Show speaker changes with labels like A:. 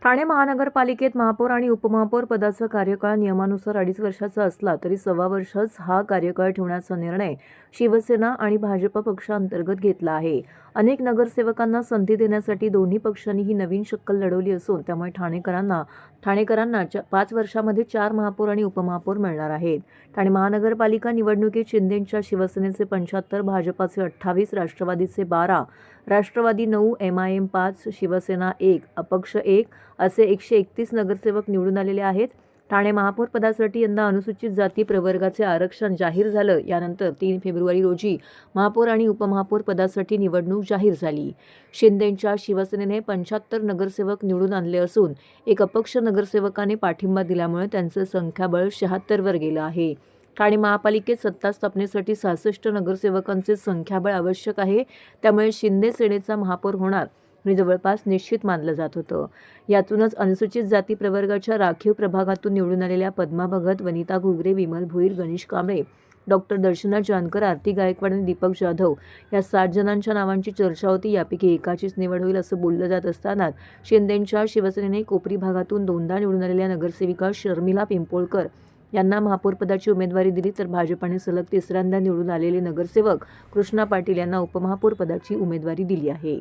A: ठाणे महानगरपालिकेत महापौर आणि उपमहापौर पदाचा कार्यकाळ नियमानुसार 2.5 वर्षाचा असला तरी 1.25 वर्षच हा कार्यकाळ ठेवण्याचा निर्णय शिवसेना आणि भाजप पक्षांतर्गत घेतला आहे. अनेक नगरसेवकांना संधी देण्यासाठी दोन्ही पक्षांनी ही नवीन शक्कल लढवली असून त्यामुळे ठाणेकरांना 5 वर्षामध्ये 4 महापौर आणि उपमहापौर मिळणार आहेत. ठाणे महानगरपालिका निवडणुकीत शिंदेंच्या शिवसेनेचे 75, भाजपाचे 28, राष्ट्रवादीचे 12, राष्ट्रवादी 9, MIM 5, शिवसेना 1, अपक्ष 1 असे 131 नगरसेवक निवडून आलेले आहेत. ठाणे महापौर पदासाठी यंदा अनुसूचित जाती प्रवर्गाचे आरक्षण जाहीर झालं. यानंतर 3 फेब्रुवारी रोजी महापौर आणि उपमहापौर पदासाठी निवडणूक जाहीर झाली. शिंदेंच्या शिवसेनेने 75 नगरसेवक निवडून आणले असून एक अपक्ष नगरसेवकाने पाठिंबा दिल्यामुळे त्यांचं संख्याबळ 76 वर गेलं आहे. ठाणे महापालिकेत सत्ता स्थापनेसाठी 66 नगरसेवकांचे संख्याबळ आवश्यक आहे. त्यामुळे शिंदे सेनेचा महापौर होणार हे जवळपास निश्चित मानलं जात होतं. यातूनच अनुसूचित जाती प्रवर्गाच्या राखीव प्रभागातून निवडून आलेल्या पद्मा भगत, वनिता घुगरे, विमल भोईर, गणेश कांबळे, डॉक्टर दर्शना जानकर, आरती गायकवाड आणि दीपक जाधव या 7 जणांच्या नावांची चर्चा होती. यापैकी एकाचीच निवड होईल असं बोललं जात असतानाच शिंदेंच्या शिवसेनेने कोपरी भागातून 2दा निवडून आलेल्या नगरसेविका शर्मिला पिंपोळकर यांना महापौरपदाची उमेदवारी दिली, तर भाजपाने सलग 3ऱ्यांदा निवडून आलेले नगरसेवक कृष्णा पाटील यांना उपमहापौर पदाची उमेदवारी दिली आहे.